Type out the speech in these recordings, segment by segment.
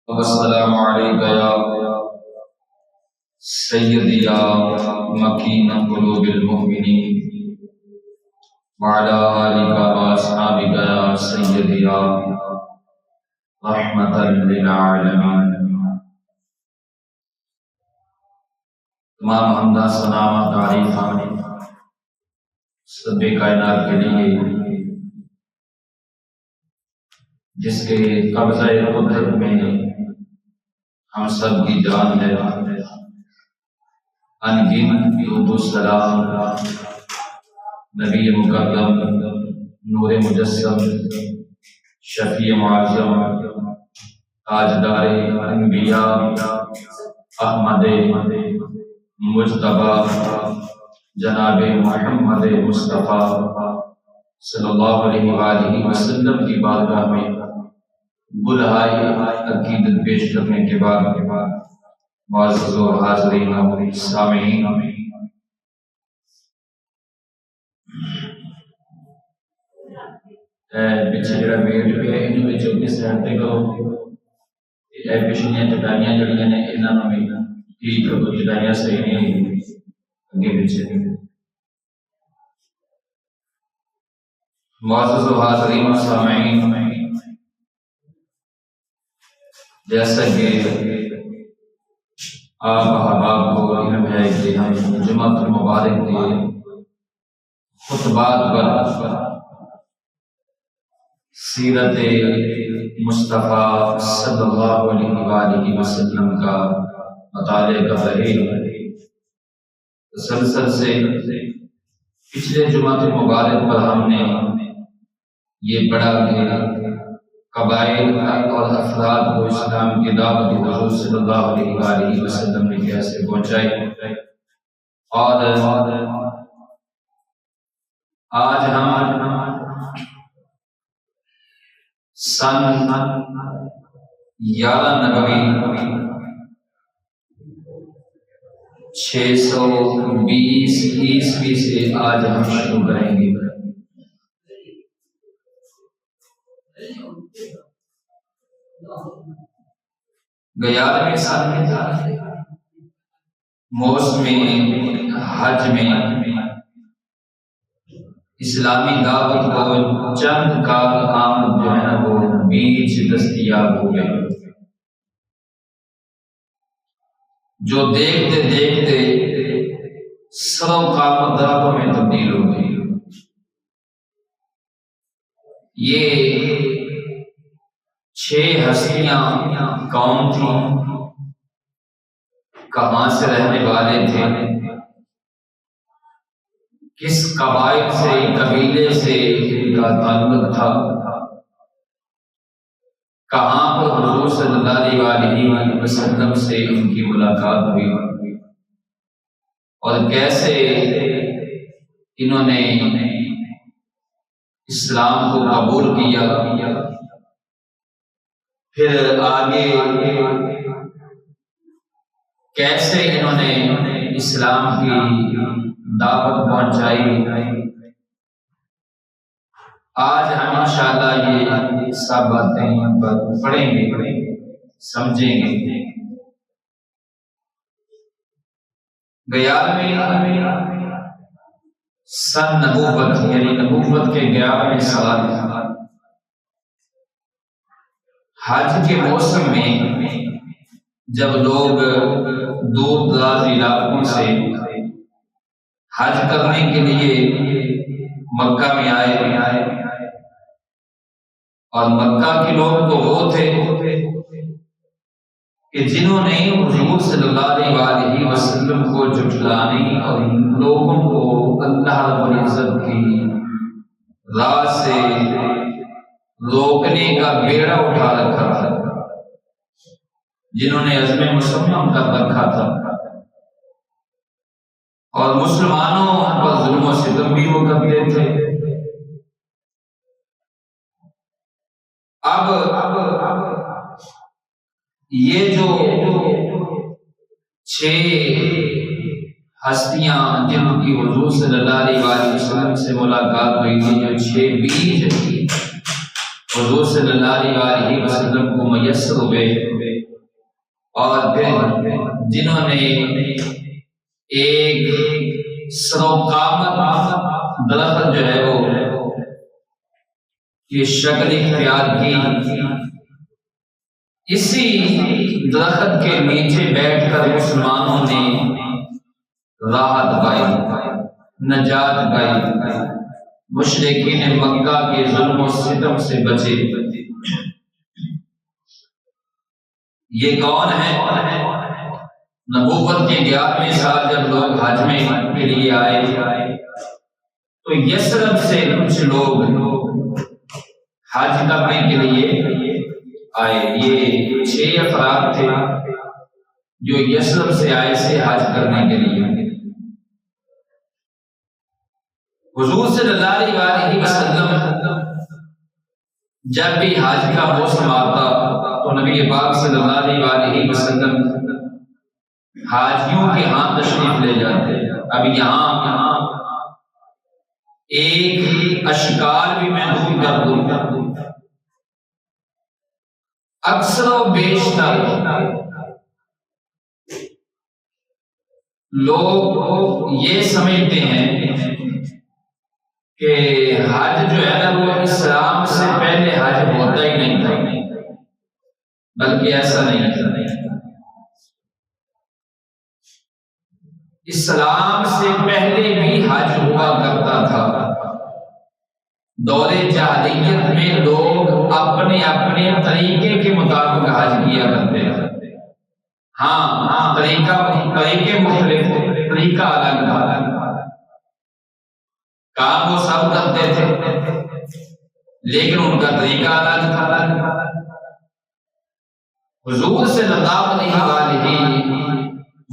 السلام علیکم یا سیدی یا مکین قلوب المؤمنین وعلی آلک واصحابک یا سیدی یا رحمتا للعالمین۔ تمام حمدہ ثنا و تعریف سب کائنات کے لیے جس کے قبضہ قدرت میں ہم سب کی جان ہے۔ انگن درود و سلام نبی مکرم نور مجسم شفیع معظم تاجدار انبیاء احمد مجتبی جناب محمد مصطفیٰ صلی اللہ علیہ وآلہ وسلم کی بارگاہ میں بلہائی عقیدت پیش کرنے کے بعد معزز و حاضرین و سامعین، پیچھے جڑا میٹ پہ انہوں میں چوکی سائڈ تے کرو، اے پچھلیاں چٹائیاں جڑیاں نے انہاں میں ٹھیک کرو، چٹائیاں صحیح نہیں اگے پیچھے۔ معزز و حاضرین و سامعین، جیسا کہ آپ احباب کو علم ہے کہ ہم جمعۃ المبارک کے خطبات پر سیرت مصطفیٰ صلی اللہ علیہ وآلہ وسلم کا مطالعہ کر رہے ہیں۔ تسلسل سے پچھلے جمعۃ المبارک پر ہم نے یہ پڑھا کہ قبائل اور افراد کو اسلام کی دعوت حضور صلی اللہ علیہ وآلہ وسلم نے کیسے پہنچائی، اور آج ہم سن 11 نبوی 620 عیسوی سے آج ہم شروع کریں گے۔ گیارہویں سال میں موسم حج میں اسلامی دعوت کو چند کال آمد جو ہے نا وہ بیچ دستیاب ہو گئے، جو دیکھتے دیکھتے سروں قامتوں میں تبدیل ہو گئی۔ یہ 6 ہستیاں کون تھیں، کہاں سے رہنے والے تھے، کس قبائل سے قبیلے سے ان کا تعلق تھا، کہاں پر حضور صلی اللہ علیہ وسلم سے ان کی ملاقات ہوئی، اور کیسے انہوں نے اسلام کو قبول کیا، پھر آگے کیسے انہوں نے اسلام کی دعوت پہنچائی۔ آج ہم انشاءاللہ یہ سب باتیں پڑھیں گے، سمجھیں گے۔ 11ویں سن نبوت یعنی نبوت کے 11ویں سال حج کے موسم میں جب لوگ دور دراز علاقوں سے حج کرنے کے لیے مکہ میں آئے، اور مکہ کے لوگ تو وہ تھے کہ جنہوں نے حضور صلی اللہ علیہ وآلہ وسلم کو جھٹلانے اور لوگوں کو اللہ رب العزت کی راہ سے روکنے کا بیڑا اٹھا رکھا تھا، جنہوں نے عزم مصمم کر رکھا تھا، اور مسلمانوں پر ظلم و ستم بھی وہ کرتے تھے۔ اب یہ جو 6 ہستیاں جن کی حضور صلی اللہ علیہ وآلہ وسلم سے ملاقات ہوئی تھی، جو 6 بیج حضور صلی اللہ علیہ وسلم کو میسر ہوئے، اور پھر جنہوں نے ایک سروقامت درخت جو ہے وہ کی شکل اختیار کی، اسی درخت کے نیچے بیٹھ کر مسلمانوں نے راحت پائی، نجات پائی، مشرکین مکہ کے ظلم و ستم سے بچے۔ یہ کون ہے؟ نبوت کے 11ویں سال جب لوگ حج میں کے لیے آئے تو یثرب سے کچھ لوگ حج کرنے کے لیے آئے۔ یہ 6 افراد تھے جو یثرب سے آئے سے حج کرنے کے لیے۔ حضور صلی اللہ علیہ وسلم جب بھی حج کا موسم آتا تو نبی پاک صلی اللہ علیہ وسلم حاجیوں کے ہاں تشریف لے جاتے۔ اب یہاں ایک اشکال بھی میں دور کر دوں، اکثر و بیشتر لوگ یہ سمجھتے ہیں کہ حج جو ہے نا وہ اسلام سے پہلے حج ہوتا ہی نہیں تھا، بلکہ ایسا نہیں ہے۔ اسلام سے پہلے بھی حج ہوا کرتا تھا۔ دور جاہلیت میں لوگ اپنے اپنے طریقے کے مطابق حج کیا کرتے تھے۔ ہاں طریقے مختلف، طریقہ الگ تھا، کام وہ سب کرتے تھے لیکن ان کا طریقہ الگ تھا۔ حضور صلی اللہ علیہ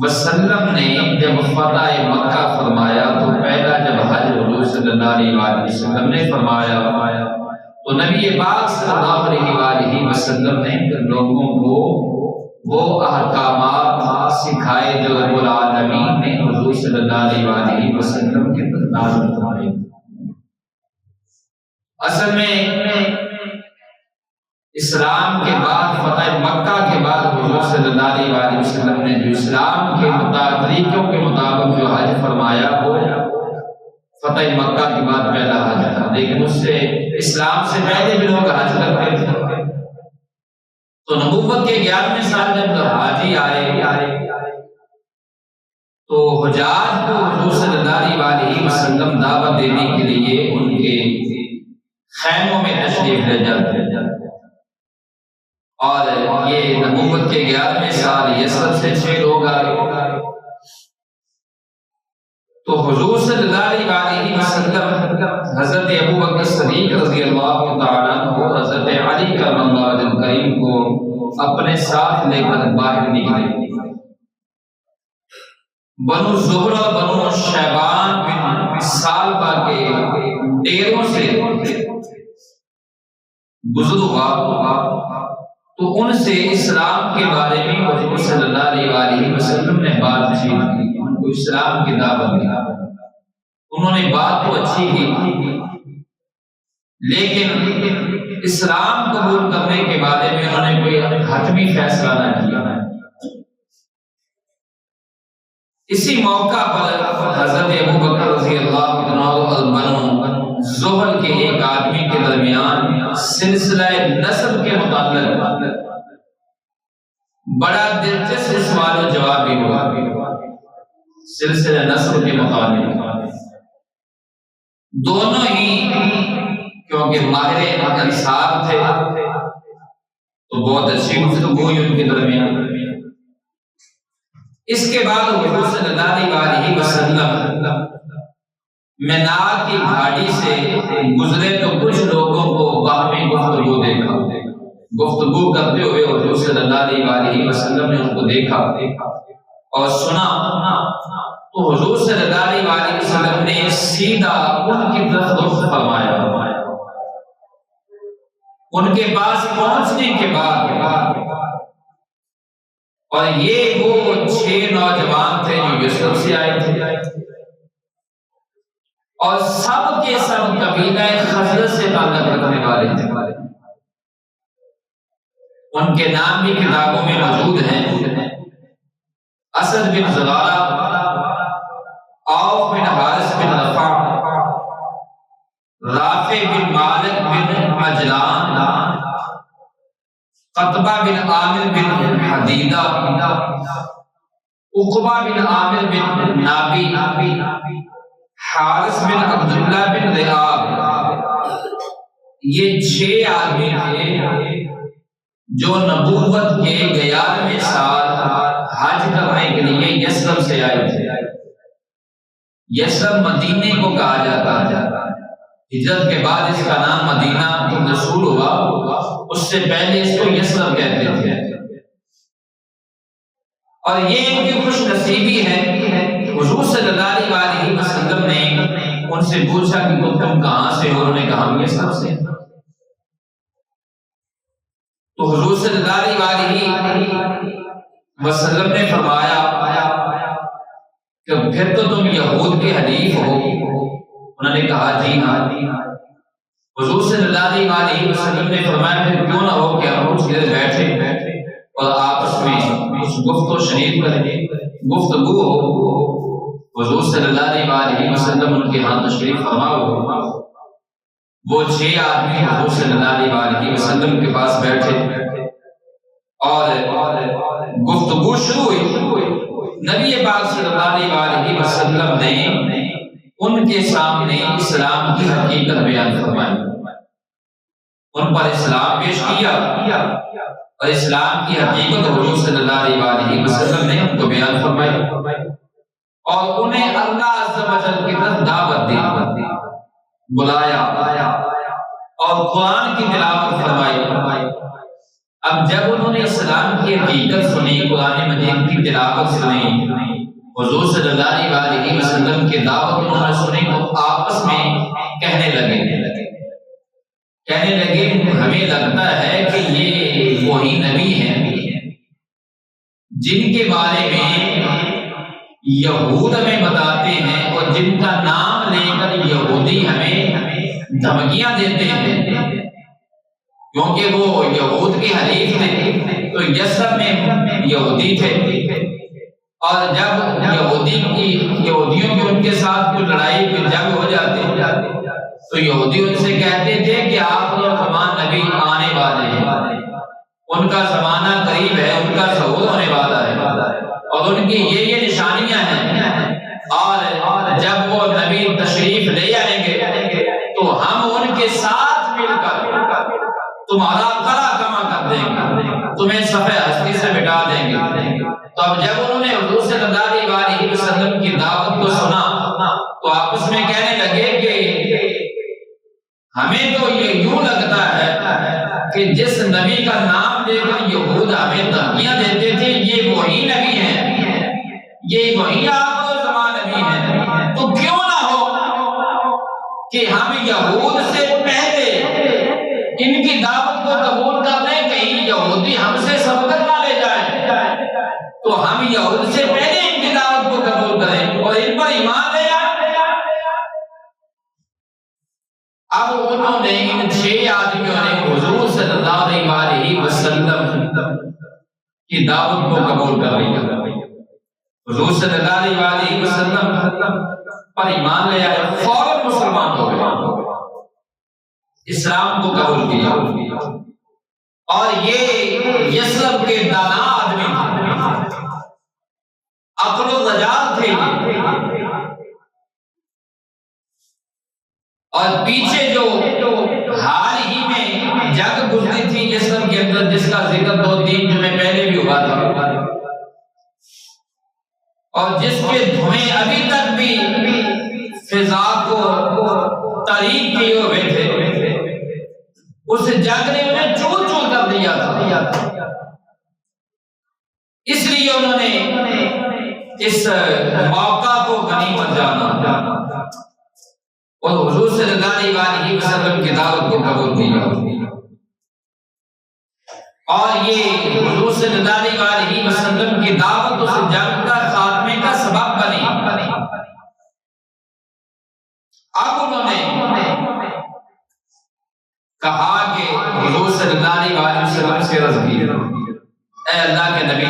وسلم نے جب فتح مکہ فرمایا تو پہلا جب حج حضور صلی اللہ علیہ وسلم نے فرمایا تو نبی پاک صلی اللہ علیہ وسلم نے لوگوں کو وہ احکامات سکھائے جو رب العالمین نے حضور صلی اللہ علیہ وسلم کے نازل فرمائے۔ اصل میں اسلام کے بعد، فتح مکہ کے بعد حضور صلی اللہ علیہ وسلم نے جو اسلام کے طریقوں کے مطابق جو حج فرمایا وہ فتح مکہ کے بعد پہلا حج تھا، لیکن اس سے اسلام سے پہلے بھی لوگ حج کرتے تھے۔ تو نبوت کے 11ویں سال جب حاجی آئے تو حجاج کو حضور صلی اللہ علیہ وسلم دعوت دینے کے لیے ان کے خیموں میں تشریف لے جاتے اور یہ نبوت کے 11ویں سال یثرب سے 6 لوگ آئے تو حضور صلی اللہ علیہ وسلم حضرت ابوبکر صدیق رضی اللہ تعالیٰ عنہ، حضرت علی کرم اللہ وجہ کریم کو اپنے ساتھ لے کر باہر نکلے۔ بنو زہرہ، بنو شیبان بن سالبہ کے ڈیروں سے گزر ہوا تو ان سے اسلام کے بارے میں حضور صلی اللہ علیہ وسلم نے بات چیت کی، ان کو اسلام کی دعوت دی۔ انہوں نے بات تو اچھی کی لیکن اسلام قبول کرنے کے بارے میں انہوں نے کوئی حتمی فیصلہ نہ کیا۔ اسی موقع پر حضرت ابوبکر رضی اللہ عنہ اور بنو زہل کے ایک آدمی کے درمیان سلسلہ نسب کے متعلق بڑا دلچسپ سوال و جواب بھی ہوا۔ سلسلہ نسب کے متعلق دونوں ہی کیونکہ ماہر انصاب تھے تو بہت اچھی گفتگو ہوئی ان کے درمیان۔ اس کے بعد حضور صلی اللہ علیہ وسلم مینا کی گھاٹی سے گزرے تو کچھ لوگوں کو باہمی گفتگو دیکھا، گفتگو کرتے ہوئے حضور صلی اللہ علیہ وسلم نے ان کو دیکھا اور سنا تو حضور صلی اللہ علیہ وسلم نے سیدھا ان کی طرف رخ فرمایا۔ ان کے پاس پہنچنے کے بعد اور یہ وہ 6 نوجوان تھے جو یثرب سے آئے تھے اور سب کے سب قبیلہ خزرج سے تعلق رکھنے والے تھے۔ ان کے نام بھی کتابوں میں موجود ہیں۔ اسد بن زرارہ، عوف بن حارث بن رفع، رافع بن مالک بن عجلان، قطبہ بن عامر بن حدیدہ، عقبہ بن عامر بن نابی، حارث بن عبداللہ بن ریاب، یہ 6 آدمی تھے جو نبوت کے 11ویں سال حج کرنے کے لیے یثرب سے آئے تھے۔ یثرب مدینے کو کہا جاتا ہے، ہجرت کے بعد اس کا نام مدینہ رسول ہوا، اس سے پہلے اس کو یثرب کہتے تھے۔ اور یہ ان کی خوش نصیبی ہے، حضور صلی اللہ علیہ وسلم نے ان سے پوچھا کہ تم کہاں سے ہو؟ انہوں نے کہا ہم یثرب سے۔ تو حضور صلی اللہ علیہ وسلم نے فرمایا کہ پھر تو تم یہود کے حلیف ہو؟ انہوں نے کہا جی ہاں۔ حضور صلی اللہ علیہ وسلم نے فرمایا پھر کیوں نہ ہو کہ ہم کچھ دیر بیٹھے اور آپس میں کچھ گفت و شنید کریں، گفتگو ہو۔ حضور صلی اللہ علیہ وسلم ان کے ہاں تشریف فرما ہو۔ وہ 6 آدمی حضور صلی اللہ علیہ وسلم کے پاس بیٹھے اور گفتگو شروع ہوئی۔ نبی پاک صلی اللہ علیہ وسلم نے ان کے سامنے اسلام کی حقیقت بیان فرمائی، ان پر اسلام پیش کیا اور اسلام کی حقیقت حضور صلی اللہ علیہ وسلم نے ان کو بیان فرمائی اور انہیں اللہ عز و جل کی طرف دعوت دی، بلایا اور قرآن کی تلاوت فرمائی۔ اب جب انہوں نے اسلام کی حقیقت سنی، قرآن مجید کی تلاوت سنی، حضور صلی اللہ علیہ وسلم کی دعوت انہوں نے سنی، تو آپس میں کہنے لگے ہمیں لگتا ہے کہ یہ وہی نبی ہیں جن کے بارے میں یہود ہمیں بتاتے ہیں اور جن کا نام لے کر یہودی ہمیں دھمکیاں دیتے ہیں، کیونکہ وہ یہود کے حلیف تھے، تو یثرب میں یہودی تھے، اور جب یہودیوں کی ان کے ساتھ کوئی لڑائی کوئی جنگ ہو جاتی تو یہودی ان سے کہتے تھے کہ آپ کا زمان نبی آنے والے ہیں، ان کا زمانہ قریب ہے، ان کا ظہور ہونے والا ہے اور ان کی یہ نشانیاں ہیں، اور جب وہ نبی تشریف لے آئیں گے تو ہم ان کے ساتھ مل کر تمہارا قلع کما کر دیں گے، تمہیں صفحہ ہستی سے مٹا دیں گے۔ تو اب جب انہوں نے حضور صلی اللہ علیہ وسلم کی دعوت کو سنا تو آپس میں کہنے لگے کہ ہمیں تو یہ یوں لگتا ہے کہ جس نبی کا نام لے کر یہود ہمیں دھمکیاں دیتے تھے یہ وہی نبی ہیں، یہ وہی آخر زمان نبی ہیں، تو کیوں نہ ہو کہ ہم یہود سے پہلے ان کی دعوت کو قبول کر لیں، کہیں یہودی ہم سے سبقت نہ لے جائیں، تو ہم یہود سے پہلے ان کی دعوت کو قبول کریں اور ان پر ایمان لے آئیں۔ اب انہوں نے ان 6 آدمیوں نے حضور صلی اللہ علیہ وسلم کی دعوت کو قبول کر لیا، حضور صلی اللہ علیہ وسلم پر ایمان لے آئے، فوراً مسلمان ہو گئے، اسلام کو قبول کیا، اور یہ یثرب کے دانا آدمی تھے، عقل و رجال تھے، اور پیچھے جو حال ہی میں جنگ گزری تھی یثرب کے اندر جس کا ذکر 2-3 جمعے پہلے بھی ہوا تھا، اور جس کے دھوئیں ابھی تک بھی فضا کو تاریک کیے ہوئے تھے، اس جنگ نے انہیں چور چور کر دیا تھا، اس لیے انہوں نے اس موقع کو غنیمت جانا اور حضور صلی اللہ علیہ وسلم کی دعوت کو قبول کیا، اور یہ حضور صلی اللہ علیہ وسلم کی دعوت اس جنگ کا خاتمے کا سبب بنی۔ اب انہوں نے کہا کہ حضور صلی اللہ علیہ وسلم سے عرض کی، اے اللہ کے نبی،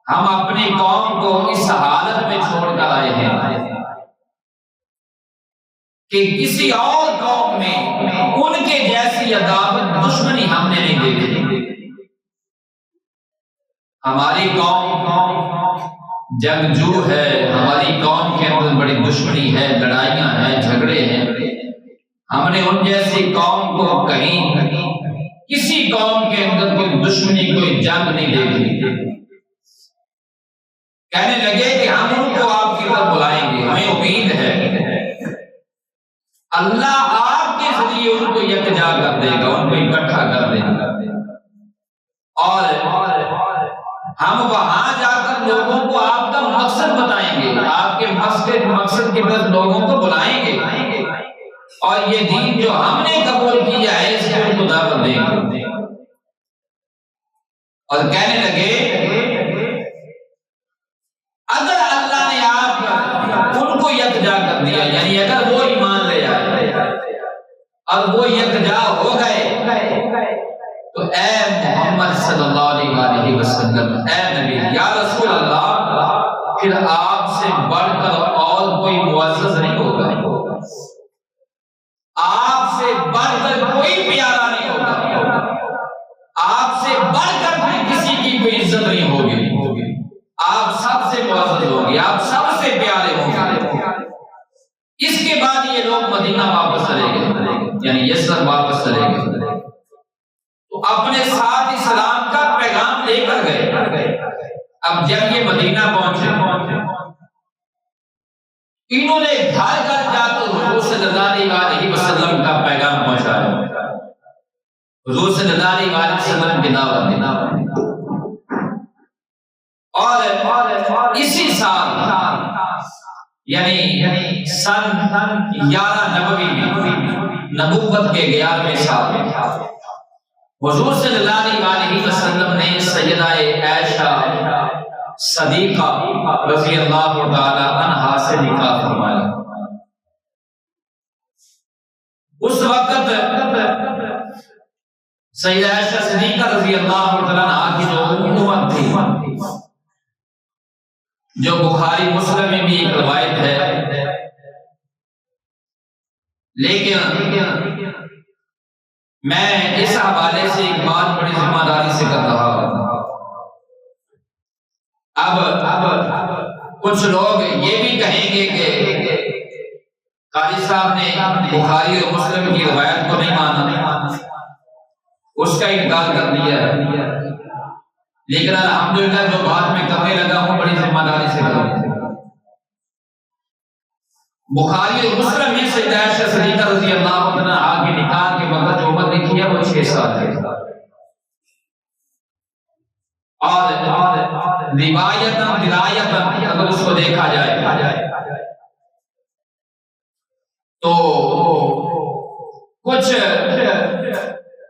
ہم اپنی قوم کو اس حالت میں چھوڑ کر آئے ہیں کہ کسی اور قوم میں ان کے جیسی عداوت دشمنی ہم نے نہیں دیکھی۔ ہماری قوم جنگجو ہے، ہماری قوم کے اندر بڑی دشمنی ہے، لڑائیاں ہیں، جھگڑے ہیں۔ ہم نے ان جیسی قوم کو کہیں کسی قوم کے اندر کوئی دشمنی، کوئی جنگ نہیں دیکھی۔ کہنے لگے کہ ہم ان کو آپ کی طرف بلائیں گے، ہمیں امید ہے اللہ آپ کے ذریعے ان کو یکجا کر دے گا، ان کو اکٹھا کر دے گا، اور ہم وہاں جا کر لوگوں کو آپ کا مقصد بتائیں گے، آپ کے مقصد کی طرف لوگوں کو بلائیں گے، اور یہ دین جو ہم نے قبول کیا ہے اس کو ان کو دعوت دیں گے۔ اور کہنے لگے اگر اللہ نے آپ ان کو یکجا کر دیا، یعنی اگر وہ ایمان لے آئے اور وہ یکجا ہو گئے، تو اے محمد صلی اللہ علیہ وسلم، اے نبی، یا رسول اللہ، پھر آپ سے بڑھ کر اور کوئی معزز نہیں ہوگا، آپ سے بڑھ کر کوئی پیارا نہیں ہوگا، آپ سے بڑھ کر بھی کسی کی کوئی عزت نہیں ہوگی، آپ سب سے معزز ہوں گے، آپ سب سے پیارے ہوں گے۔ اس کے بعد یہ لوگ مدینہ واپس چلے گئے، یعنی یثرب واپس چلے گئے، تو اپنے ساتھ اسلام کا پیغام لے کر گئے۔ اب جب یہ مدینہ پہنچے، انہوں نے گھر گھر جا کر حضور صلی اللہ علیہ وسلم کا پیغام پہنچایا، حضور صلی اللہ علیہ وسلم کی دعوت۔ اور اسی سال یعنی سن 11 نبوی میں، نبوت کے 11ویں سال میں، حضور صلی اللہ علیہ وسلم نے سیدہ عائشہ صدیقہ رضی اللہ تعالی عنہا سے نکاح فرمایا۔ اس وقت سیدہ عائشہ صدیقہ رضی اللہ تعالی عنہا کی جو حکومت تھی، جو بخاری مسلم میں بھی ایک روایت ہے، لیکن میں اس حوالے سے ایک بات بڑی ذمہ داری سے کر رہا ہوں۔ اب کچھ لوگ یہ بھی کہیں گے کہ قاضی صاحب نے بخاری اور مسلم کی روایت کو نہیں مانا، اس کا انکار کر دیا، لیکن الحمدللہ جو بات میں کرنے لگا ہوں بڑی ذمہ داری سے کر رہا ہوں۔ بخاری اور مسلم میں سیدہ عائشہ صدیقہ رضی اللہ عنہا کے نکاح کے وقت جو عمر لکھی ہے وہ 6 سال ہے، اور روایتاً درایتاً اگر اس کو دیکھا جائے تو کچھ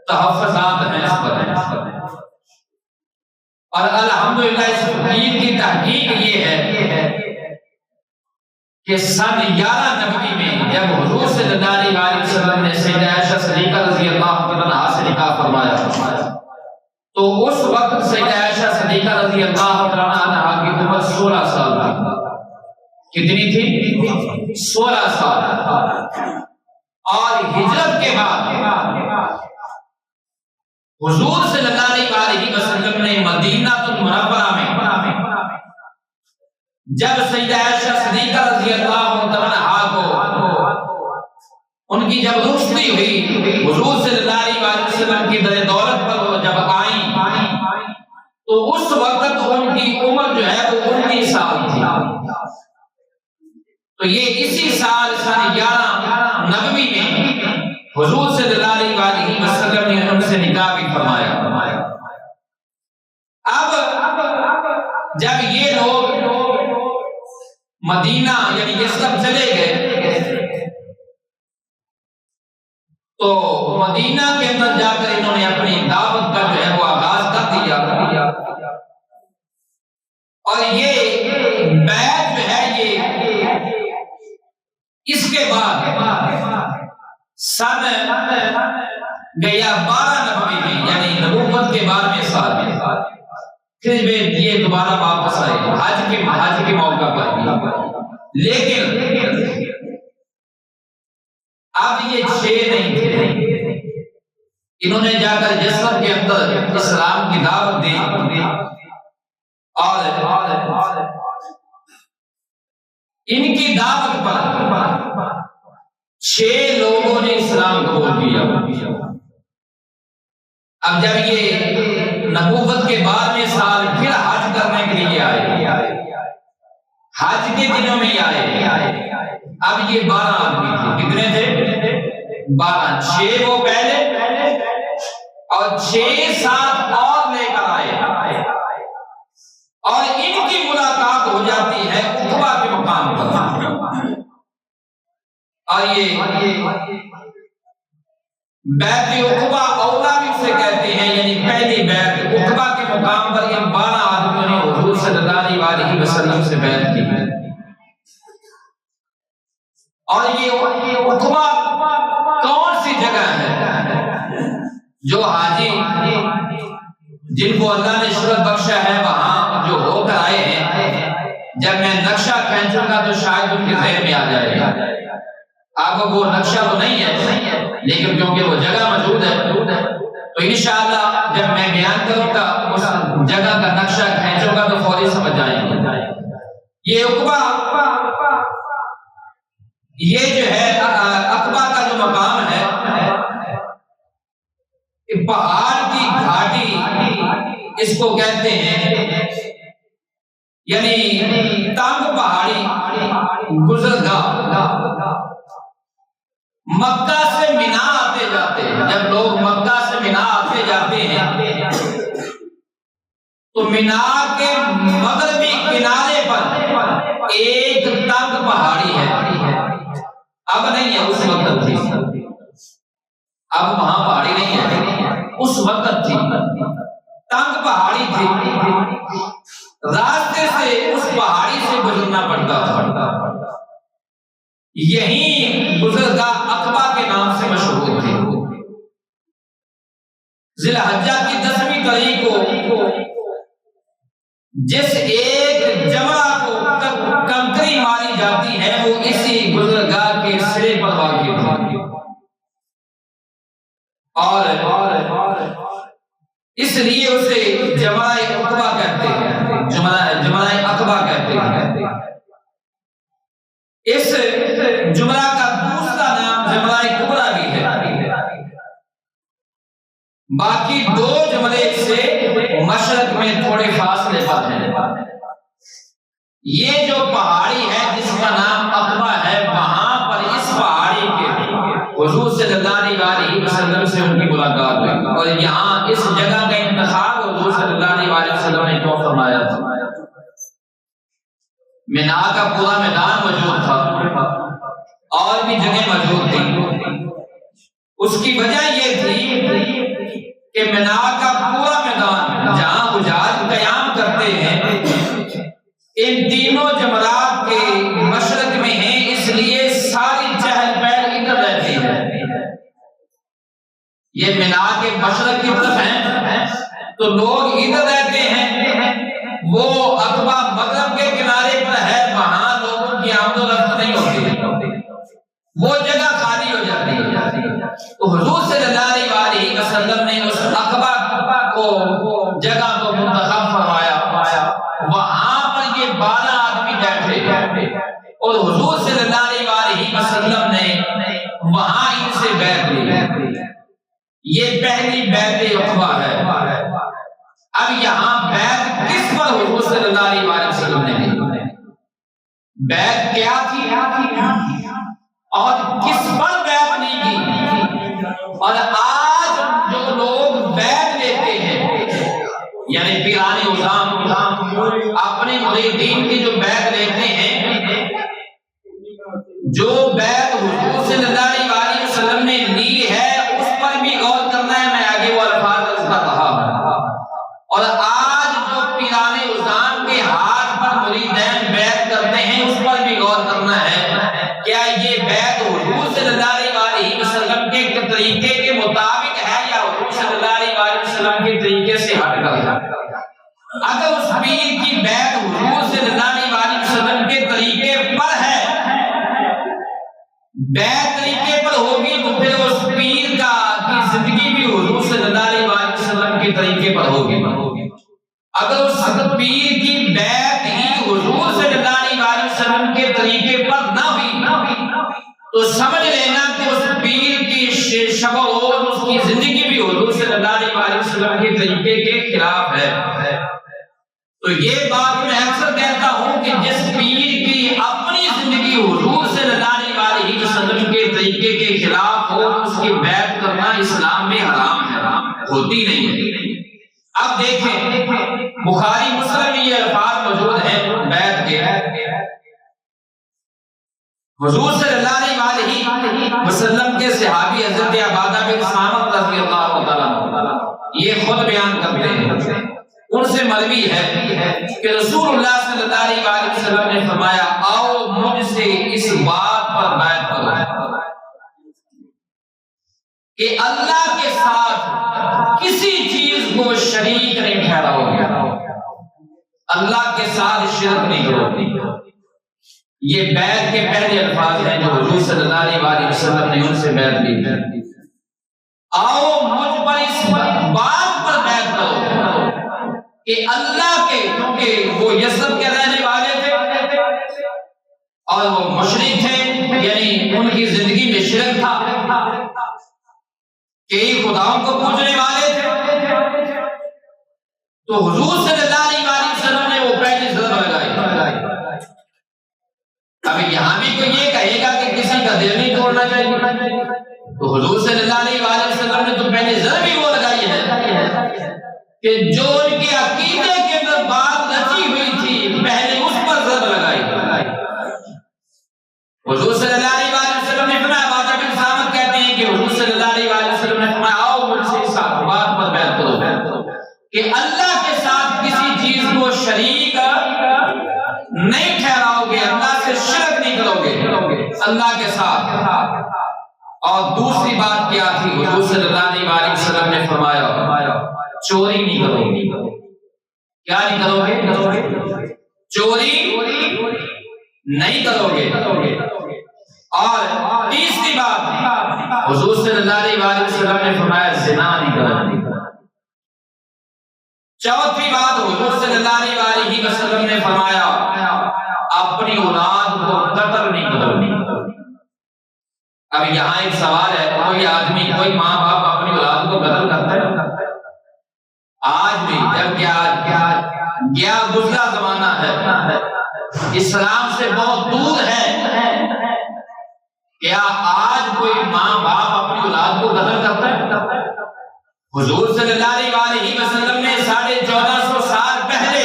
تحفظات ہیں اس پر، اور الحمدللہ اس تحقیق کی تحقیق یہ ہے کہ سن 11 نبوی میں جب حضور صلی اللہ علیہ وسلم نے سیدہ عائشہ صدیقہ رضی اللہ عنہا سے نکاح فرمایا، تو اس وقت سیدہ عائشہ صدیقہ رضی اللہ عنہا کی عمر 16 سال تھی۔ کتنی تھی؟ 16 سال۔ اور ہجرت کے بعد حضور صلی اللہ علیہ وسلم نے مدینہ المنورہ میں جب سیدہ عائشہ صدیقہ رضی اللہ عنہا کو ان کی جب رخصتی ہوئی، حضور صلی اللہ علیہ وسلم کی در دولت پر جب آئیں، تو اس وقت ان کی عمر جو ہے وہ 19 سال تھی۔ تو یہ اسی سال سن 11 نبوی میں حضور صلی اللہ علیہ وسلم نے ان سے نکاح بھی فرمایا۔ اب جب یہ لوگ مدینہ یعنی یثرب چلے گئے، تو مدینہ کے اندر جا کر انہوں نے اپنی دعوت کا جو ہے وہ آغاز کر دیا، اور یہ بیعت جو ہے یہ اس کے بعد سن گیا 12 نبوی میں، یعنی نبوت کے 12ویں سال میں پھر یہ دوبارہ واپس آئے حج کے موقع پر بھی، لیکن اب یہ 6 نہیں تھے، انہوں نے جا کر جسر کے اندر اسلام کی دعوت دی اور ان کی دعوت پر 6 لوگوں نے اسلام قبول کیا۔ اب جب یہ نبوت کے بعد میں سال پھر حج کرنے کے لیے آئے، حج کے دنوں میں آئے، اب یہ 12 آدمی تھے۔ کتنے تھے؟ 12۔ 6 وہ پہلے اور 6 ساتھ اور لے کر آئے، اور ان کی ملاقات ہو جاتی ہے عقبہ کے مقام پر، اور یہ بیعت عقبہ اولا بھی اسے کہتے ہیں، یعنی پہلی بیعت عقبہ کے مقام پر ان 12 آدمیوں نے حضور صلی اللہ علیہ وسلم سے بیعت کی ہے۔ اور یہ عقبہ کون سی جگہ ہے؟ جو حاجی جن کو اللہ نے شرف بخشا ہے وہاں جو ہو کر آئے ہیں، جب میں نقشہ کھینچوں گا تو شاید ان کے ذہن میں آ جائے گا۔ آپ کو وہ نقشہ تو نہیں ہے، لیکن کیونکہ وہ جگہ موجود ہے تو انشاءاللہ جب میں بیان کروں گا اس جگہ کا نقشہ کھینچوں گا تو فوری سمجھ جائیں گے۔ یہ عقبہ، یہ جو ہے عقبہ کا جو مقام ہے، پہاڑ کی گھاٹی اس کو کہتے ہیں، یعنی تنگ پہاڑی گزرگاہ۔ مکہ سے مینا آتے جاتے ہیں، جب لوگ مکہ سے مینا آتے جاتے ہیں تو مینا کے مغربی کنارے پر ایک تنگ پہاڑی ہے، اب نہیں ہے، اس وقت تھی، اب وہاں پہاڑی نہیں ہے، اس وقت تھی، تنگ پہاڑی تھی، راستے سے اس پہاڑی سے گزرنا پڑتا تھا۔ یہی گزرگاہ عقبہ کے نام سے مشہور تھی۔ ذی الحجہ کی 10ویں تاریخ کو جس ایک جمرہ کو کنکری ماری جاتی ہے وہ اسی گزرگاہ کے سرے پر واقع تھی، اور اس لیے اسے جمرہ عقبہ کہتے ہیں، جمرہ عقبہ کہتے ہیں۔ اس جمرہ کا دوسرا نام جمرہ کبریٰ بھی ہے۔ باقی 2 جمرے سے مشرق میں تھوڑے فاصلے پر ہیں۔ یہ جو پہاڑی ہے جس کا نام عقبہ ہے، وہاں پر اس پہاڑی کے حضور صلی اللہ علیہ وسلم سے ان کی ملاقات ہوئی، اور یہاں اس جگہ کا انتخاب حضور صلی اللہ علیہ وسلم نے کیوں فرمایا تھا؟ مینا کا پورا میدان موجود تھا اور بھی جگہ موجود تھی، اس کی وجہ یہ تھی کہ مینا کا پورا میدان جہاں حجاج قیام کرتے ہیں ان تینوں جمرات کے مشرق میں ہیں، اس لیے ساری چہل پہل ادھر رہتی ہے۔ یہ مینا کے مشرق کی طرف ہیں تو لوگ ادھر رہتے ہیں، وہ عقبہ مغرب کے کنارے پر ہے، وہاں لوگوں کی آمد و رفت نہیں ہوتی، وہ جگہ خالی ہو جاتی ہے۔ تو حضور صلی اللہ علیہ وسلم نے اس عقبہ کو جگہ کو منتخب فرمایا، وہاں پر یہ 12 آدمی بیٹھے اور حضور صلی اللہ علیہ وسلم نے وہاں ان سے بیعت لی۔ یہ پہلی بیعت عقبہ ہے۔ اب یہاں بیعت کس پر حضور صلی اللہ علیہ وسلم نے لی؟ بیعت کیا تھی اور کس پر بیعت نہیں کی؟ اور آج جو لوگ بیعت لیتے ہیں، یعنی پیران عظام اپنے مریدین کی جو بیعت لیتے ہیں، جو بیعت حضور صلی اللہ علیہ وسلم نے لی ہے اس پر بھی غور کرنا ہے۔ میں آگے وہ الفاظ اس کا کہا اور آج جو پیران عظام کے ہاتھ پر مریدین بیعت کرتے ہیں اس پر بھی غور کرنا ہے، کیا یہ بیعت حضور صلی اللہ علیہ وسلم کے طریقے کے مطابق ہے یا حضور صلی اللہ علیہ وسلم کے طریقے سے ہٹ کر ہے؟ اگر اس پیر کی بیعت حضور صلی اللہ علیہ وسلم کے طریقے پر ہے، بیعت طریقے پر ہوگی، تو پھر اس پیر کی زندگی بھی حضور صلی اللہ علیہ وسلم کے طریقے پر ہوگی۔ اگر اس پیر کی بیعت ہی حضور صلی اللہ علیہ وسلم کے طریقے پر نہ ہوئی تو سمجھ لینا کہ اس پیر کی شب و روز اس کی زندگی بھی حضور صلی اللہ علیہ وسلم کے طریقے کے خلاف ہے۔ تو یہ بات میں اکثر کہتا ہوں کہ جس پیر کی اپنی زندگی حضور صلی اللہ علیہ وسلم کے طریقے کے خلاف ہو، اس کی بیعت کرنا اسلام میں حرام ہے، ہوتی نہیں ہے۔ اب دیکھیں بخاری مسلم میں یہ الفاظ موجود ہیں بیعت کے۔ حضور صلی اللہ علیہ وسلم کے صحابی حضرت عبادہ بن صامت رضی اللہ تعالیٰ یہ خود بیان کرتے ہیں، ان سے مروی ہے کہ رسول اللہ صلی اللہ علیہ وسلم نے فرمایا آؤ مجھ سے اس بات پر بیعت کرو کہ اللہ کے ساتھ کسی چیز کو شریک نہیں ٹھہراؤ گے، اللہ کے ساتھ شرک نہیں کرو۔ یہ بیعت کے پہلے الفاظ ہیں جو حضور صلی اللہ علیہ وسلم نے ان سے بیعت لی۔ آؤ مجھ پر اس بات پر بیعت کرو کہ اللہ کے، کیونکہ وہ یثرب کے رہنے والے تھے اور وہ مشرک تھے، یعنی ان کی زندگی میں شرک تھا، کئی خداؤں کو پوجنے والے تھے، تو حضور صلی اللہ علیہ وسلم نے وہ پہلی ضرب لگائی۔ ابھی یہاں بھی کوئی یہ کہے گا کہ کسی کا دل نہیں توڑنا چاہیے، تو حضور صلی اللہ علیہ وسلم نے تو پہلی ضرب ہی وہ لگائی ہے کہ جو ان کے عقیدے کے اندر بات رچی ہوئی تھی پہلے اس پر ضرب لگائی۔ حضور صلی اللہ علیہ وسلم نے فرمایا، عبادہ بن صامت کہتے ہیں کہ حضور صلی اللہ علیہ وسلم نے فرمایا آؤ مجھ سے اس بات پر بیعت کرو کہ اللہ کے ساتھ کسی چیز کو شریک نہیں ٹھہراؤ گے، اللہ سے شرک نہیں کرو گے اللہ کے ساتھ۔ اور دوسری بات کیا تھی؟ حضور صلی اللہ علیہ وسلم نے فرمایا چوری نہیں کرو گے۔ کیا نہیں کرو گے؟ چوری نہیں کرو گے۔ اور تیسری بات حضور صلی اللہ علیہ وسلم نے فرمایا زنا نہیں کرو گے۔ چوتھی بات حضور صلی اللہ علیہ وسلم نے فرمایا اپنی اولاد کو قتل نہیں کرو گے۔ اب یہاں ایک سوال ہے، کوئی آدمی، کوئی ماں باپ اپنی اولاد کو قتل کرتا ہے؟ آج بھی، جبکہ آج گیا گزرا زمانہ ہے، اسلام سے بہت دور ہے، کیا آج کوئی ماں باپ اپنی اولاد کو قتل کرتا ہے؟ حضور صلی اللہ علیہ وسلم نے 1450 سال پہلے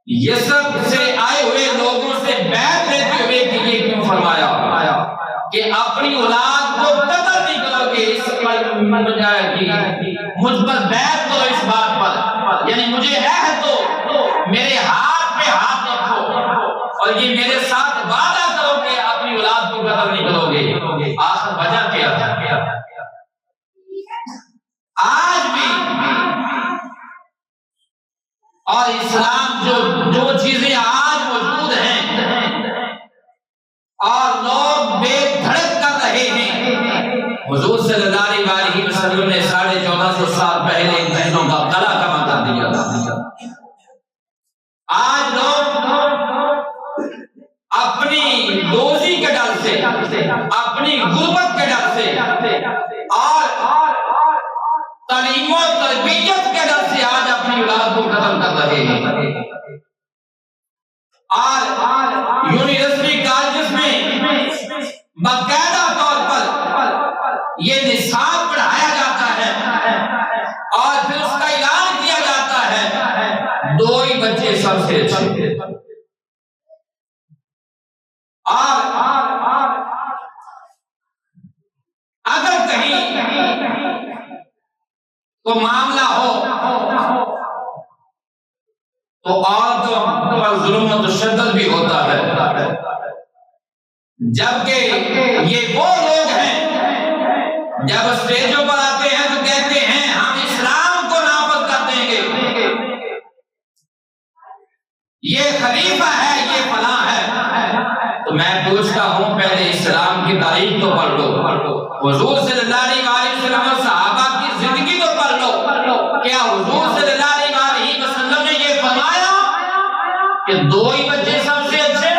یثرب سے آئے ہوئے لوگوں سے بیعت لیتے ہوئے کہ یہ کیوں فرمایا کہ اپنی اولاد کو قتل نہیں کرو گے، اس پر مجھ پر بیعت کرو اس بات پر، یعنی مجھے عہد دو، میرے ہاتھ پہ ہاتھ رکھو اور یہ میرے ساتھ وعدہ کرو کہ اپنی اولاد کو قتل نہیں کرو گے۔ آخر وجہ کیا تھا؟ آج بھی اور اسلام جو چیزیں آج موجود ہیں اور لوگ بے دھڑک کر رہے ہیں، حضور صلی اللہ علیہ وسلم نے 1450 سال پہلے ان چیزوں کا قلع کما کر دیا تھا۔ آج لوگ اپنی روزی کے ڈر سے، اپنی غربت کے ڈر سے اور تعلیم و تربیت کے ڈر سے آج اپنی اولاد کو قتل کر رہے ہیں۔ اور یونیورسٹی کالجز میں باقاعدہ طور پر یہ نصاب پڑھایا جاتا ہے اور پھر اس کا اعلان کیا جاتا ہے 2 ہی بچے سب سے اچھے، اور اگر کہیں تو معاملہ ہو تو عورتوں پر ظلم و تشدد بھی ہوتا ہے، جبکہ یہ وہ لوگ ہیں جب اسٹیجوں پر آتے ہیں تو کہتے ہیں ہم اسلام کو نافذ کر دیں گے، یہ خلیفہ ہے، یہ فلاں ہے، تو میں پوچھتا ہوں پہلے اسلام کی تاریخ تو پڑھ لو، حضور صلی اللہ علیہ وسلم اور صحابہ کی زندگی تو پڑھ لو۔ کیا حضور صلی اللہ علیہ وسلم نے یہ فرمایا کہ دو ہی بچے سب سے اچھے؟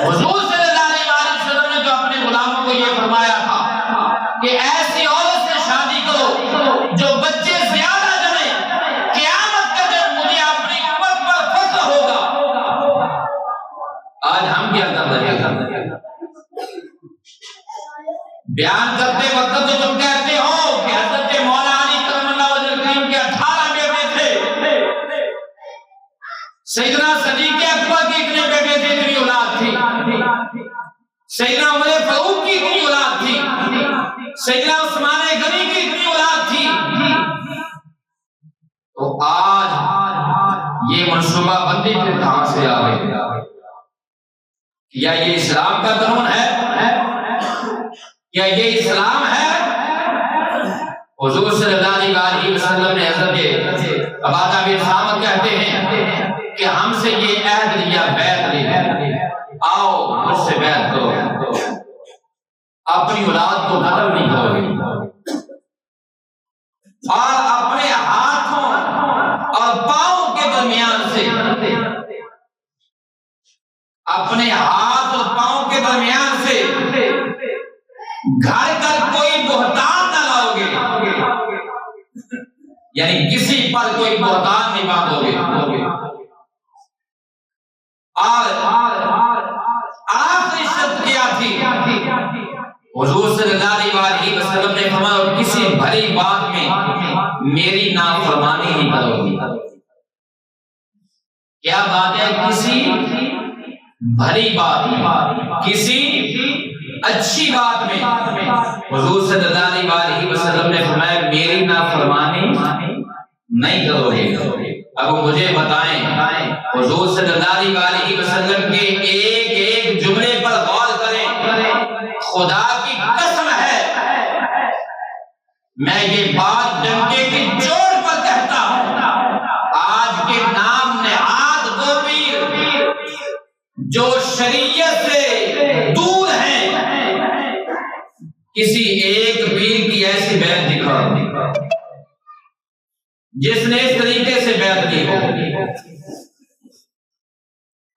حضور صلی اللہ علیہ وسلم نے جو اپنے غلاموں کو یہ فرمایا تھا کہ ایسی عورت سے شادی کرو جو بچے زیادہ جنے، قیامت کا دن مجھے اپنی امت پر فخر ہوگا۔ آج ہم کیا کر رہے ہیں؟ بیان کرتے وقت تو تم کہتے ہو کہ حضرت مولا علی کرم اللہ وجہ کریم کے 18 بیٹے تھے، سیدنا صدیق اکبر کے اتنے بیٹے تھے، اتنی اولاد تھی، سیدنا عمر فاروق کی اتنی اولاد تھی، سیدنا عثمان غنی کی اتنی اولاد تھی۔ تو آج یہ منصوبہ بندی پھر کہاں سے آ گئی؟ یا یہ اسلام کا قانون ہے؟ کیا یہ اسلام ہے؟ حضور صلی اللہ علیہ وسلم نے حضرت عبادہ بن صامت کہتے ہیں کہ ہم سے یہ عہد لیا، بیعت لی، آؤ مجھ سے بیعت کرو، اپنی اولاد کو قتل نہیں کرو گے، اور اپنے ہاتھوں اور پاؤں کے درمیان سے، اپنے ہاتھ اور پاؤں کے درمیان سے گھر کر کوئی بہتان نہ لاؤ گے، یعنی کسی پر کوئی بہتان نہیں باندھو گے۔ اور آخری شرط کیا تھی؟ حضور صلی اللہ علیہ وسلم نے فرمایا کسی بھری بات میں میری نافرمانی نہیں کرو گی۔ کیا بات ہے؟ کسی بھری بات میں، کسی اچھی بات میں حضور صلی اللہ علیہ وسلم نے فرمایا میری نافرمانی نہیں کرو گے۔ اب مجھے بتائیں حضور صلی اللہ علیہ وسلم کے ایک ایک جملے پر غور کریں، خدا کی قسم ہے میں یہ بات ڈنکے کی چوٹ پر کہتا ہوں، آج کے نام نہاد وہ پیر جو شریعت سے دور ہیں، کسی ایک پیر کی ایسی بیعت دکھا جس نے اس طریقے سے بیعت کی ہو۔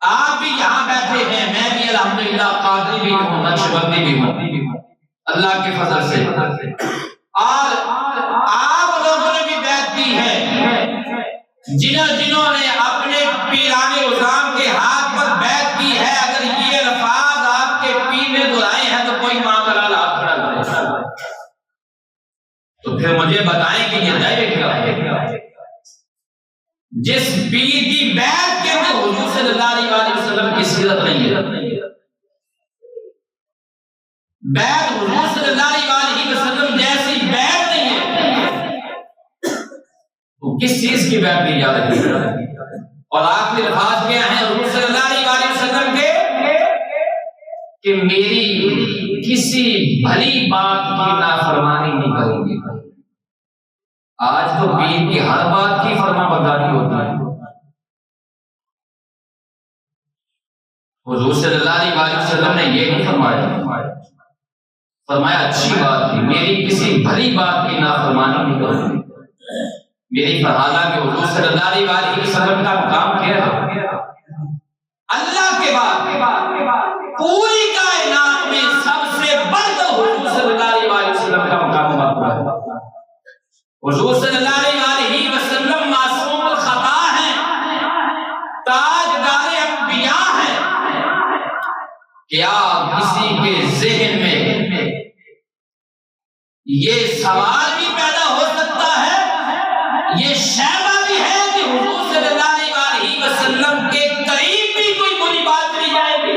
آپ بھی یہاں بیٹھے ہیں، میں بھی الحمدللہ قادری بھی ہوں، نقشبندی بھی ہوں اللہ کے فضل سے، اور آپ لوگوں نے بھی بیعت کی ہے۔ جنہوں نے اپنے پیران عظام کے ہاتھ پر بیعت کی ہے، اگر یہ الفاظ آپ کے پیر نے دہرائے ہیں تو کوئی معاملہ ہاتھ کھڑا کرے، تو پھر مجھے بتائیں کہ یہ دعوے کیا ہے؟ جس پیر کی بیعت کے اندر حضور صلی اللہ علیہ وسلم کی سیرت نہیں ہے، بیعت حضور صلی اللہ علیہ وسلم جیسی بیعت نہیں ہے، تو کس چیز کی بیعت کی جا رہی ہے؟ اور آخری الفاظ کیا ہیں حضور صلی اللہ علیہ وسلم کے کہ میری کسی بھلی بات کی نافرمانی نہیں کروں گی۔ آج تو پیر کی ہر بات کی فرما برداری ہوتی ہے۔ حضور صلی اللہ علیہ وسلم نے یہ نہیں فرمایا اچھی بات کی، میری کسی بھلی بات کی نافرمانی نہیں کروں گی۔ میری حالانکہ حضور صلی اللہ علیہ وسلم کا مقام کیا ہے؟ اللہ کے بعد پوری کائنات میں سب سے بڑھ کر حضور صلی اللہ علیہ وسلم کا مقام ہے۔ حضور صلی اللہ علیہ وسلم معصوم الخطا ہیں، تاجدار انبیاء ہیں۔ کیا کسی کے ذہن میں یہ سوال بھی پیدا ہو سکتا ہے، یہ شائبہ بھی ہے کہ حضور صلی اللہ علیہ وسلم کے قریب بھی کوئی بری بات نہیں جائے گی،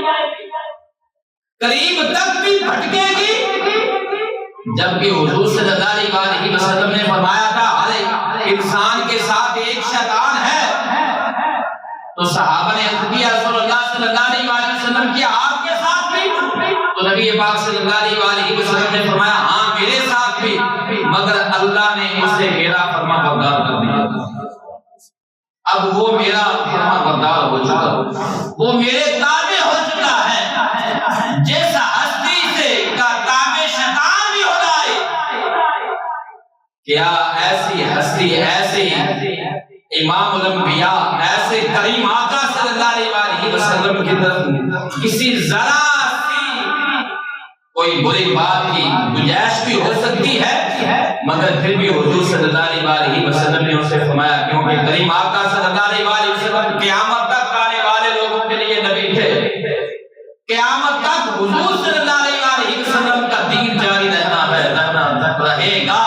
قریب تک بھی بھٹکے گی؟ جبکہ حضور صلی اللہ علیہ وسلم نے فرمایا تھا ہر انسان کے ساتھ ایک شیطان ہے، تو صحابہ نے عرض کیا رسول اللہ صلی اللہ علیہ وسلم کی آپ کے ساتھ بھی؟ تو نبی پاک صلی اللہ علیہ وسلم نے فرمایا ہاں میرے ساتھ بھی، مگر اللہ نے اسے میرا فرما بردار کر دیا۔ اب وہ میرا فرما بردار ہو چکا، وہ میرے تابع ہو چکا ہے، جیسا ہستی سے کا تابع شیطان بھی ہو جائے۔ کیا ایسی ہستی، ایسے امام الانبیاء، ایسے کریم آقا صلی اللہ علیہ وسلم کی طرف کسی ذرا سی کوئی بری بات کی گنجائش بھی ہو سکتی ہے؟ مگر پھر بھی حضور صلی اللہ علیہ وسلم نے اسے فرمایا، کیونکہ کریم آقا صلی اللہ علیہ وسلم قیامت تک آنے والے لوگوں کے لیے نبی تھے، قیامت تک حضور صلی اللہ علیہ وسلم کا دین جاری رہنا ہے، رہے گا۔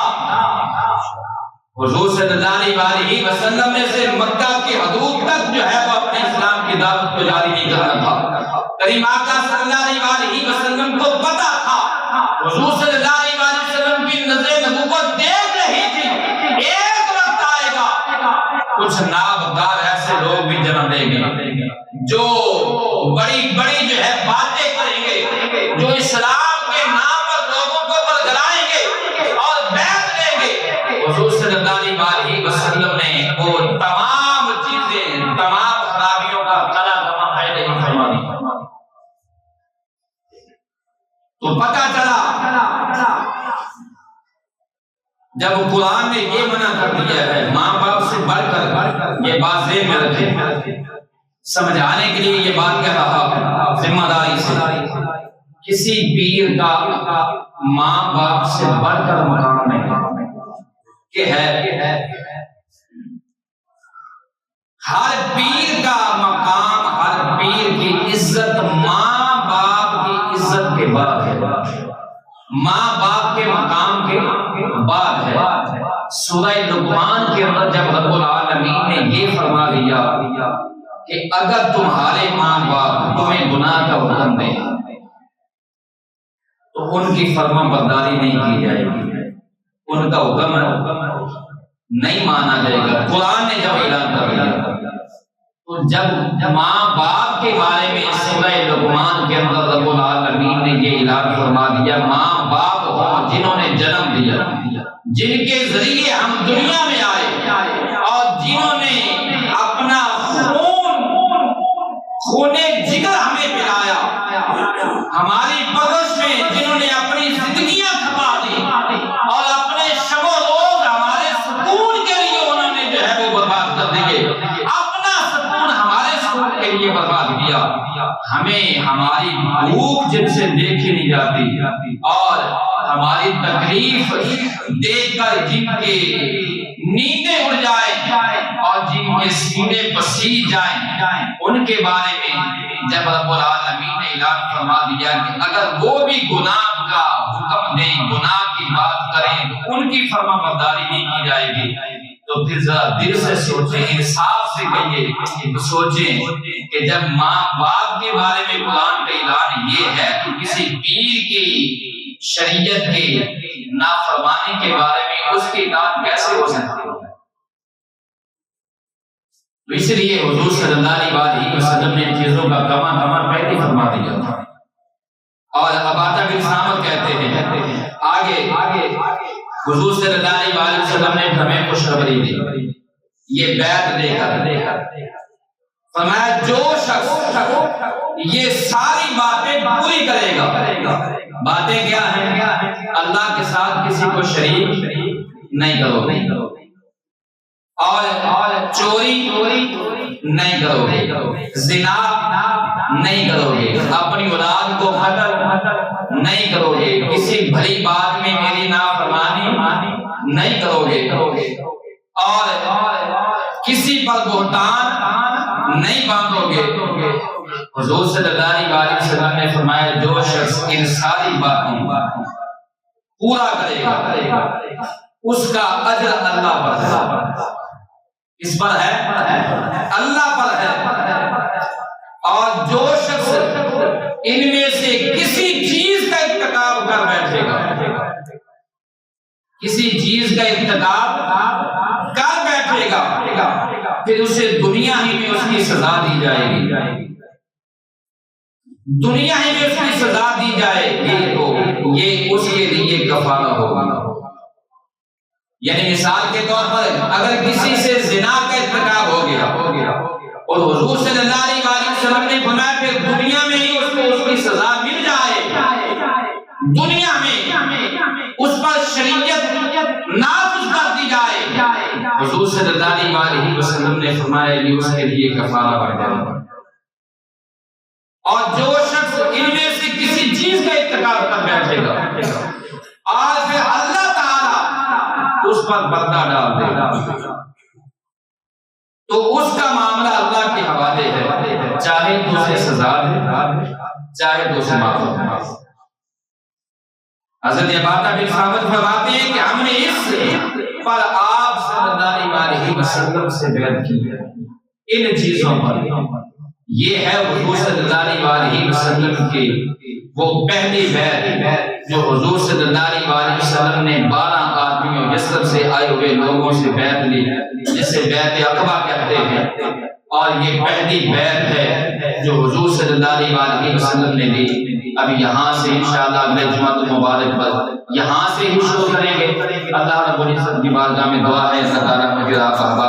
حضور صلی اللہ علیہ وسلم نے سے مکہ کی حدود تک جو ہے وہ اپنے اسلام کی دعوت کو جاری نہیں کرنا تھا۔ کریم آقا صلی اللہ علیہ وسلم کو پتا تھا حضور صلی اللہ علیہ وسلم کی نظر نبوت دیکھ رہی تھی، ایک وقت آئے گا کچھ نابکار ایسے لوگ بھی جنم لیں گے جو بڑی بڑی جو ہے باتیں کریں گے، جو اسلام کے نام پر لوگوں کو برگلائیں گے اور بیعت لیں گے۔ حضور صلی اللہ علیہ وسلم نے وہ تمام چیزیں، تمام خرابیوں کا کلا تمام نہیں فرما دی۔ تو پتہ چلا جب قرآن نے یہ منع کر دیا ہے ماں باپ سے بڑھ کر، یہ بات ذہن میں رکھیں، سمجھانے کے لیے یہ بات کہہ رہا ہوں ذمہ داری سے، کسی پیر کا ماں باپ سے بڑھ کر مقام نہیں کہ ہے، ہر پیر کا مقام، ہر پیر کی عزت ماں باپ کی عزت کے بعد ہے، ماں باپ کے مقام کے بعد ہے۔ سورہ لقمان کے اندر جب رب العالمین نے یہ فرما دیا کہ اگر تمہارے ماں باپ تمہیں گناہ کا حکم دیں تو ان کی فرما برداری نہیں کی جائے گی، ان کا حکم نہیں مانا جائے گا۔ قرآن نے جب اعلان کر دیا تو جب ماں باپ کے بارے میں سورہ لقمان کے اندر رب العالمین نے یہ اعلان فرما دیا، ماں باپ ہوں جنہوں نے جنم دیا، جن کے ذریعے ہم دنیا میں آئے اور جنہوں نے اپنا خونے جگر ہمیں پلایا، ہماری پرورش میں جنہوں نے اپنی زندگیاں کھپا دی اور اپنے شب و روز ہمارے سکون کے لیے انہوں نے جو ہے وہ برباد کر دیے، اپنا سکون ہمارے سکون کے لیے برباد کیا۔ ہمیں ہماری بھوک جن سے دیکھی نہیں جاتی اور ہماری تکلیف دیکھ کر جن کے نیندیں اڑ جائیں اور جن کے سینے پسیج جائیں، ان کے بارے میں جب رب العالمین نے اعلان فرما دیا کہ اگر وہ بھی گناہ کا حکم دیں، گناہ کی بات کریں تو ان کی فرما برداری نہیں کی جائے گی، تو پھر ذرا دل سے سوچیں، انصاف سے کہیے، سوچیں کہ جب ماں باپ کے بارے میں قرآن کا اعلان یہ ہے تو کسی پیر کی شریعت کے نافرمانی کے بارے میں اس کی اطاعت کیسے ہو سکتی ہے؟ تو اس لیے حضور صلی اللہ علیہ وسلم نے چیزوں کا کما پہلے فرما دیا تھا۔ اور عبادہ بن صامت کہتے ہیں آگے حضور صلی اللہ علیہ وسلم نے ہمیں خوشخبری دی، یہ بیعت لے کر فرمایا جو شخص یہ ساری باتیں پوری کرے گا، باتیں کیا ہیں؟ اللہ کے ساتھ کسی کو شریک نہیں کرو گے، اور چوری نہیں کرو گے، زنا نہیں کرو گے، اپنی اولاد کو قتل نہیں کرو گے، کسی بھلی بات میں میری نافرمانی نہیں کرو گے، اور کسی پر بہتان نہیں باندھو گے۔ حضور صلی اللہ علیہ وسلم نے فرمایا جو شخص ان ساری باتوں پورا کرے گا اس کا اجر اللہ پر ہے، اس پر ہے، اللہ پر ہے، اور جو شخص ان میں سے کسی چیز کا ارتکاب کر بیٹھے گا، کسی چیز کا ارتکاب کر بیٹھے گا پھر اسے دنیا ہی میں اس کی سزا دی جائے گی، دنیا ہی میں اس کی سزا دی جائے گی تو یہ اس کے لیے کفارہ ہوگا۔ یعنی مثال کے طور پر اگر کسی سے زنا کا ارتکاب ہو گیا اور حضور صلی اللہ علیہ وسلم نے فرمایا پھر دنیا میں ہی اس کو اس کی سزا مل جائے، دنیا میں اس پر شریعت نافذ کر دی جائے، حضور صلی اللہ علیہ وسلم نے فرمایا یہ اس کے لیے کفارہ بن جائے گا۔ اور جو شخص ان میں سے کسی چیز کا ارتکاب کر بیٹھے گا آج پھر اللہ تعالی اس پر بدلہ ڈال دے گا، تو اس کا معاملہ اللہ کے حوالے ہے، چاہے تو اسے سزا دے چاہے تو اسے معاف کرے۔ حضرت عبادہ بن صامت فرماتے ہیں کہ ہم نے اس پر آپ صلی اللہ علیہ وسلم سے بیعت کی ہے، ان چیزوں پر۔ یہ ہے حضور صلی اللہ علیہ وسلم کی وہ پہلی بیعت جو حضور صلی اللہ علیہ وسلم نے 12 آدمیوں یثرب سے آئے ہوئے لوگوں سے بیعت لی، جسے بیعت عقبہ کہتے ہیں، اور یہ پہلی بیعت ہے جو حضور صلی اللہ علیہ وسلم نے لی۔ اب یہاں سے انشاءاللہ اگلے جمعہ المبارک پر یہاں سے ہی شروع کریں گے۔ اللہ رب العزت کی بارگاہ میں دعا ہے اللہ تعالیٰ مجھے آپ